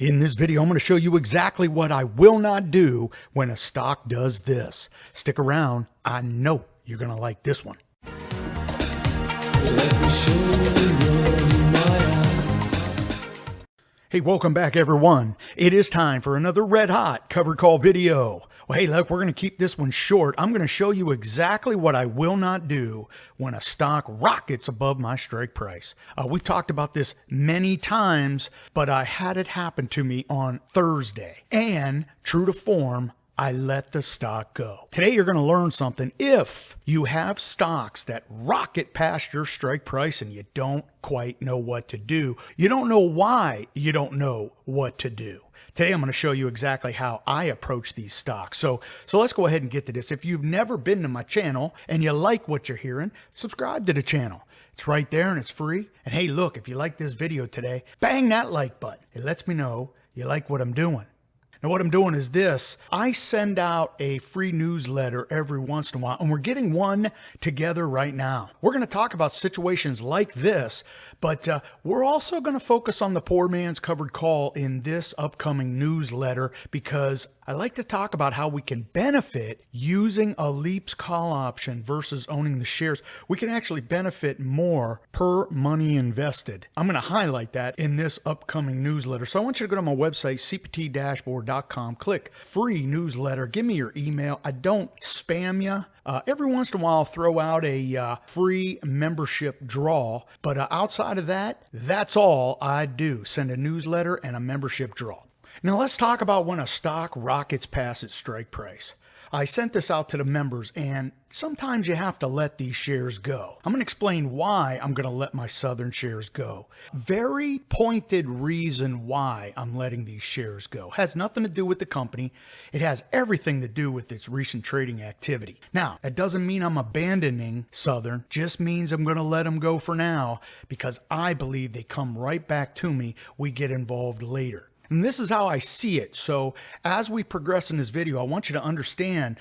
In this video, I'm going to show you exactly what I will not do when a stock does this. Stick around. I know you're going to like this one. Hey, welcome back, everyone. It is time for another red hot covered call video. Well, hey, look, we're going to keep this one short. I'm going to show you exactly what I will not do when a stock rockets above my strike price. We've talked about this many times, but I had it happen to me on Thursday. And true to form, I let the stock go. Today, you're going to learn something. If you have stocks that rocket past your strike price and you don't quite know what to do, you don't know why you don't know what to do. Today, I'm going to show you exactly how I approach these stocks. So let's go ahead and get to this. If you've never been to my channel and you like what you're hearing, subscribe to the channel. It's right there and it's free. And hey, look, if you like this video today, bang that like button. It lets me know you like what I'm doing. Now, what I'm doing is this. I send out a free newsletter every once in a while, and we're getting one together right now. We're going to talk about situations like this, but we're also going to focus on the poor man's covered call in this upcoming newsletter because I like to talk about how we can benefit using a Leaps call option versus owning the shares. We can actually benefit more per money invested. I'm going to highlight that in this upcoming newsletter. So I want you to go to my website, cptdashboard.com, click free newsletter, give me your email. I don't spam you. Every once in a while, I'll throw out a free membership draw, but outside of that, that's all I do. Send a newsletter and a membership draw. Now let's talk about when a stock rockets past its strike price. I sent this out to the members, and sometimes you have to let these shares go. I'm going to explain why I'm going to let my Southern shares go. Very pointed reason why I'm letting these shares go. Has nothing to do with the company. It has everything to do with its recent trading activity. Now, that doesn't mean I'm abandoning Southern. Just means I'm going to let them go for now because I believe they come right back to me. We get involved later. And this is how I see it. So as we progress in this video, I want you to understand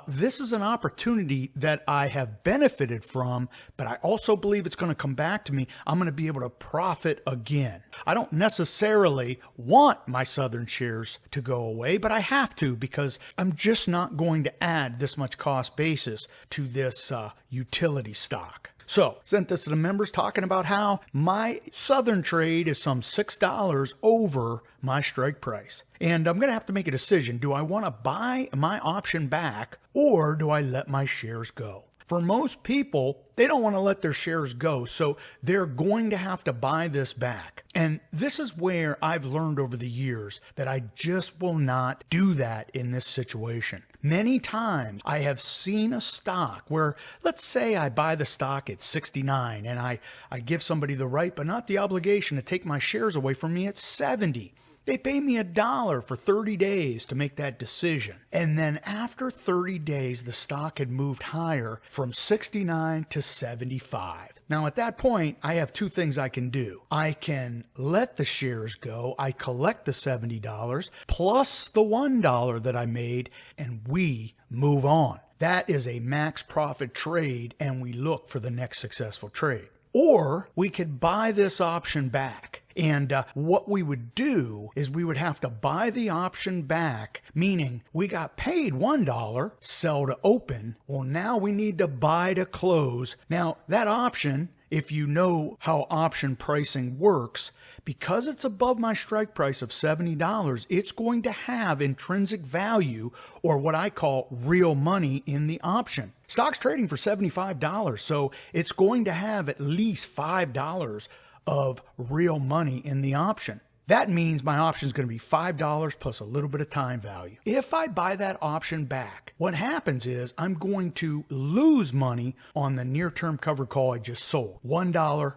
this is an opportunity that I have benefited from, but I also believe it's going to come back to me. I'm going to be able to profit again. I don't necessarily want my Southern shares to go away, but I have to because I'm just not going to add this much cost basis to this utility stock. So, sent this to the members talking about how my Southern trade is some $6 over my strike price. And I'm going to have to make a decision. Do I want to buy my option back or do I let my shares go? For most people, they don't want to let their shares go, so they're going to have to buy this back. And this is where I've learned over the years that I just will not do that in this situation. Many times I have seen a stock where, let's say I buy the stock at 69 and I give somebody the right but not the obligation to take my shares away from me at 70. They pay me $1 for 30 days to make that decision. And then after 30 days, the stock had moved higher from 69 to 75. Now at that point, I have two things I can do. I can let the shares go. I collect the $70 plus the $1 that I made, and we move on. That is a max profit trade, and we look for the next successful trade. Or we could buy this option back. And what we would do is we would have to buy the option back, meaning we got paid $1, sell to open. Well, now we need to buy to close. Now, that option, if you know how option pricing works, because it's above my strike price of $70, it's going to have intrinsic value, or what I call real money in the option. Stock's trading for $75, so it's going to have at least $5 of real money in the option. That means my option is going to be $5 plus a little bit of time value. If I buy that option back, what happens is I'm going to lose money on the near-term covered call I just sold. $1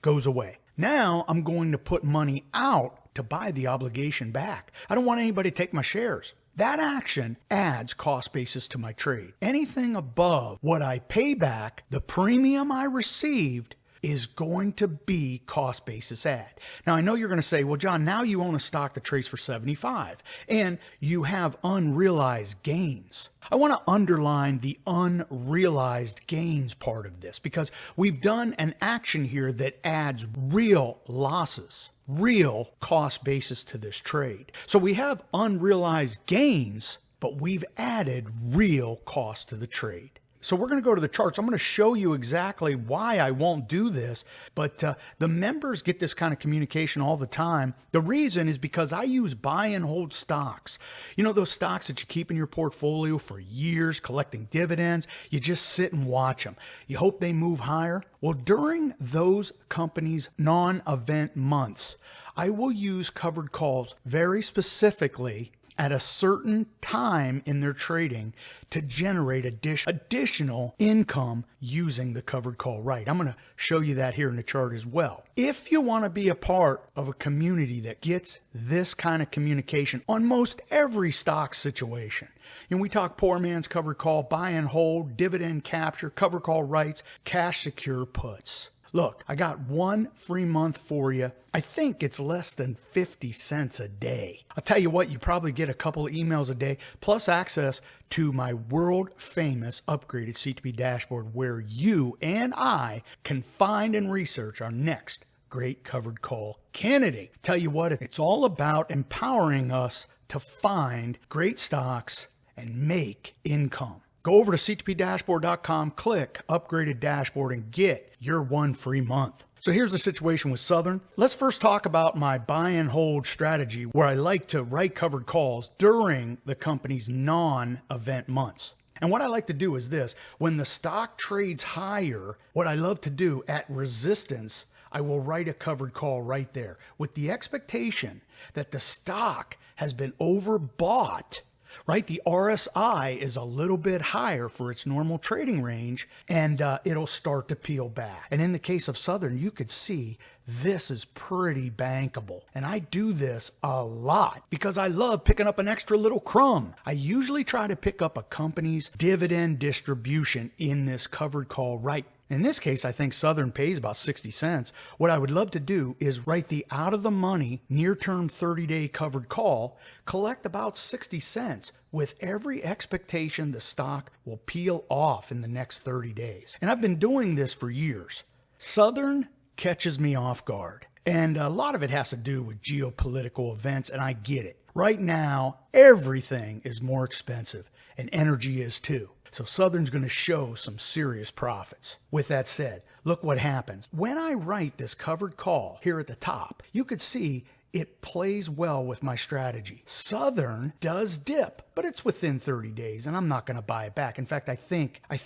goes away. Now I'm going to put money out to buy the obligation back. I don't want anybody to take my shares. That action adds cost basis to my trade. Anything above what I pay back, the premium I received, is going to be cost basis add. Now, I know you're going to say, well, John, now you own a stock that trades for 75 and you have unrealized gains. I want to underline the unrealized gains part of this because we've done an action here that adds real losses, real cost basis to this trade. So we have unrealized gains, but we've added real cost to the trade. So we're going to go to the charts. I'm going to show you exactly why I won't do this, but the members get this kind of communication all the time. The reason is because I use buy and hold stocks. You know, those stocks that you keep in your portfolio for years, collecting dividends, you just sit and watch them. You hope they move higher. Well, during those companies' non-event months, I will use covered calls very specifically at a certain time in their trading to generate additional income using the covered call right. I'm going to show you that here in the chart as well. If you want to be a part of a community that gets this kind of communication on most every stock situation, and we talk poor man's covered call, buy and hold, dividend capture, covered call rights, cash secure puts. Look, I got one free month for you. I think it's less than 50 cents a day. I'll tell you what, you probably get a couple of emails a day, plus access to my world famous upgraded CTP dashboard where you and I can find and research our next great covered call candidate. Tell you what, it's all about empowering us to find great stocks and make income. Go over to ctpdashboard.com, click Upgraded Dashboard, and get your one free month. So here's the situation with Southern. Let's first talk about my buy and hold strategy where I like to write covered calls during the company's non-event months. And what I like to do is this. When the stock trades higher, what I love to do at resistance, I will write a covered call right there with the expectation that the stock has been overbought. Right? The RSI is a little bit higher for its normal trading range, and it'll start to peel back. And in the case of Southern, you could see this is pretty bankable. And I do this a lot because I love picking up an extra little crumb. I usually try to pick up a company's dividend distribution in this covered call right. In this case, I think Southern pays about 60 cents. What I would love to do is write the out-of-the-money near-term 30-day covered call, collect about 60 cents with every expectation the stock will peel off in the next 30 days. And I've been doing this for years. Southern catches me off guard. And a lot of it has to do with geopolitical events, and I get it. Right now, everything is more expensive, and energy is too. So Southern's going to show some serious profits. With that said, look what happens. When I write this covered call here at the top, you could see it plays well with my strategy. Southern does dip, but it's within 30 days, and I'm not going to buy it back. In fact, I think I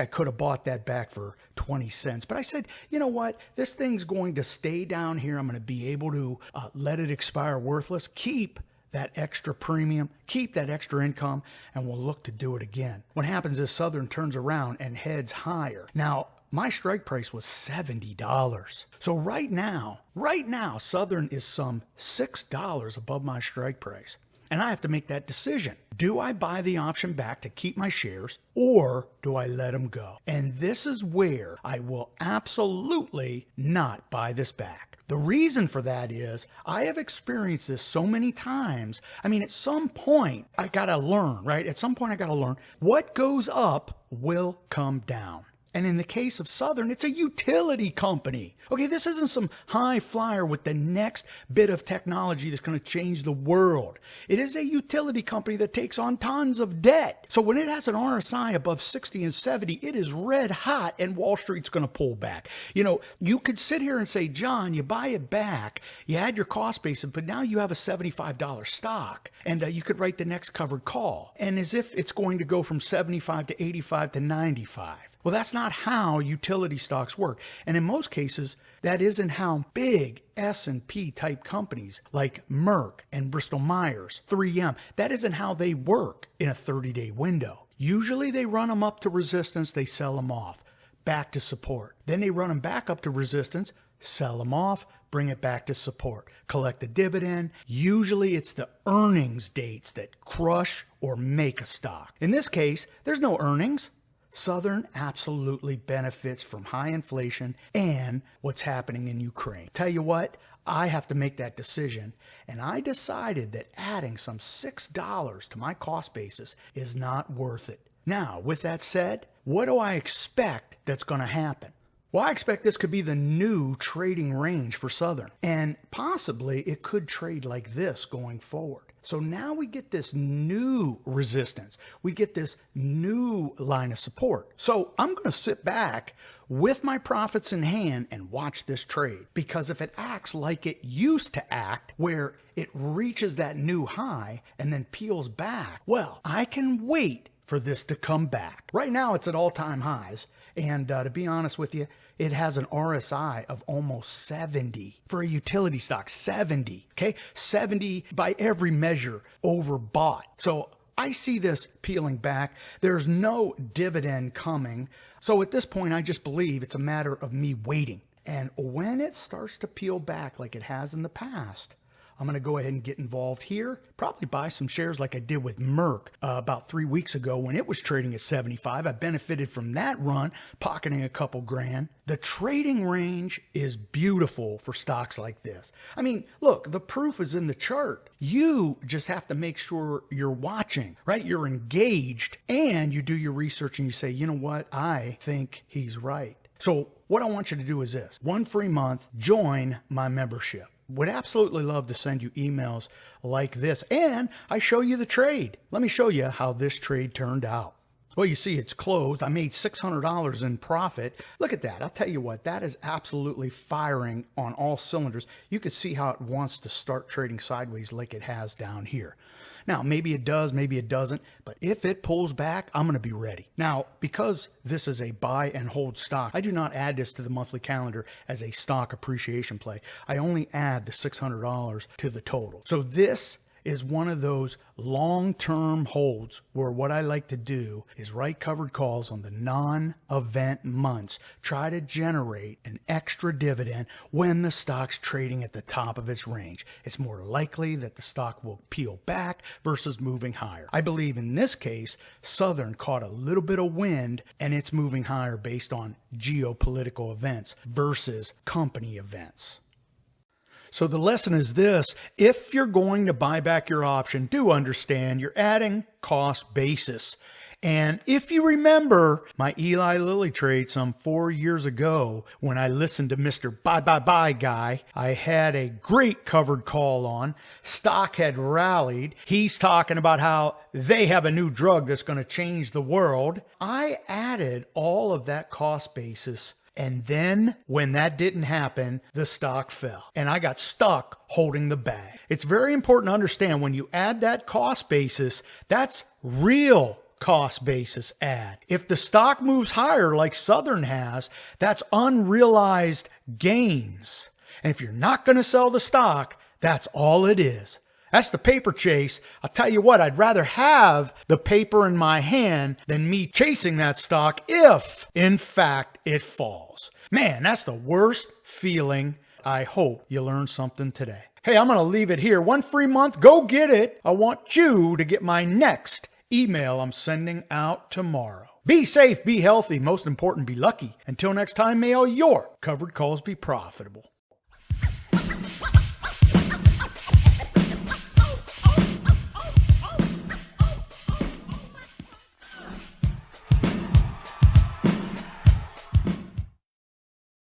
could have bought that back for 20 cents. But I said, you know what? This thing's going to stay down here. I'm going to be able to let it expire worthless, keep that extra premium, keep that extra income, and we'll look to do it again. What happens is Southern turns around and heads higher. Now, my strike price was $70. So right now, Southern is some $6 above my strike price. And I have to make that decision. Do I buy the option back to keep my shares, or do I let them go? And this is where I will absolutely not buy this back. The reason for that is I have experienced this so many times. I mean, at some point, I got to learn, right? At some point, I got to learn what goes up will come down. And in the case of Southern, it's a utility company. Okay, this isn't some high flyer with the next bit of technology that's going to change the world. It is a utility company that takes on tons of debt. So when it has an RSI above 60 and 70, it is red hot and Wall Street's going to pull back. You know, you could sit here and say, John, you buy it back, you add your cost basis, but now you have a $75 stock, and you could write the next covered call. And as if it's going to go from 75 to 85 to 95. Well, that's not how utility stocks work. And in most cases, that isn't how big S&P type companies like Merck and Bristol Myers, 3M, that isn't how they work in a 30-day window. Usually they run them up to resistance, they sell them off, back to support. Then they run them back up to resistance, sell them off, bring it back to support, collect the dividend. Usually it's the earnings dates that crush or make a stock. In this case, there's no earnings. Southern absolutely benefits from high inflation and what's happening in Ukraine. Tell you what, I have to make that decision, and I decided that adding some $6 to my cost basis is not worth it. Now, with that said, what do I expect that's going to happen? Well, I expect this could be the new trading range for Southern, and possibly it could trade like this going forward. So now we get this new resistance. We get this new line of support. So I'm going to sit back with my profits in hand and watch this trade, because if it acts like it used to act, where it reaches that new high and then peels back, well, I can wait for this to come back. Right now it's at all-time highs, and to be honest with you, it has an RSI of almost 70 for a utility stock. 70, okay? 70 by every measure overbought. So I see this peeling back. There's no dividend coming. So at this point, I just believe it's a matter of me waiting. And when it starts to peel back like it has in the past, I'm going to go ahead and get involved here, probably buy some shares like I did with Merck about 3 weeks ago when it was trading at 75. I benefited from that run, pocketing a couple grand. The trading range is beautiful for stocks like this. I mean, look, the proof is in the chart. You just have to make sure you're watching, right? You're engaged, and you do your research and you say, you know what? I think he's right. So what I want you to do is this: 1 free month, join my membership. Would absolutely love to send you emails like this, and I show you the trade. Let me show you how this trade turned out. Well, you see, it's closed. I made $600 in profit. Look at that. I'll tell you what, that is absolutely firing on all cylinders. You can see how it wants to start trading sideways like it has down here. Now, maybe it does, maybe it doesn't, but if it pulls back, I'm going to be ready. Now, because this is a buy and hold stock, I do not add this to the monthly calendar as a stock appreciation play. I only add the $600 to the total. So this is one of those long-term holds where what I like to do is write covered calls on the non-event months, try to generate an extra dividend when the stock's trading at the top of its range. It's more likely that the stock will peel back versus moving higher. I believe in this case, Southern caught a little bit of wind and it's moving higher based on geopolitical events versus company events. So the lesson is this: if you're going to buy back your option, do understand you're adding cost basis. And if you remember my Eli Lilly trade some 4 years ago, when I listened to Mr. Buy guy, I had a great covered call on. Stock had rallied. He's talking about how they have a new drug that's going to change the world. I added all of that cost basis, and then when that didn't happen, the stock fell and I got stuck holding the bag. It's very important to understand when you add that cost basis, that's real cost basis add. If the stock moves higher like Southern has, that's unrealized gains. And if you're not going to sell the stock, that's all it is. That's the paper chase. I'll tell you what, I'd rather have the paper in my hand than me chasing that stock if, in fact, it falls. Man, that's the worst feeling. I hope you learned something today. Hey, I'm going to leave it here. 1 free month. Go get it. I want you to get my next email I'm sending out tomorrow. Be safe, be healthy. Most important, be lucky. Until next time, may all your covered calls be profitable.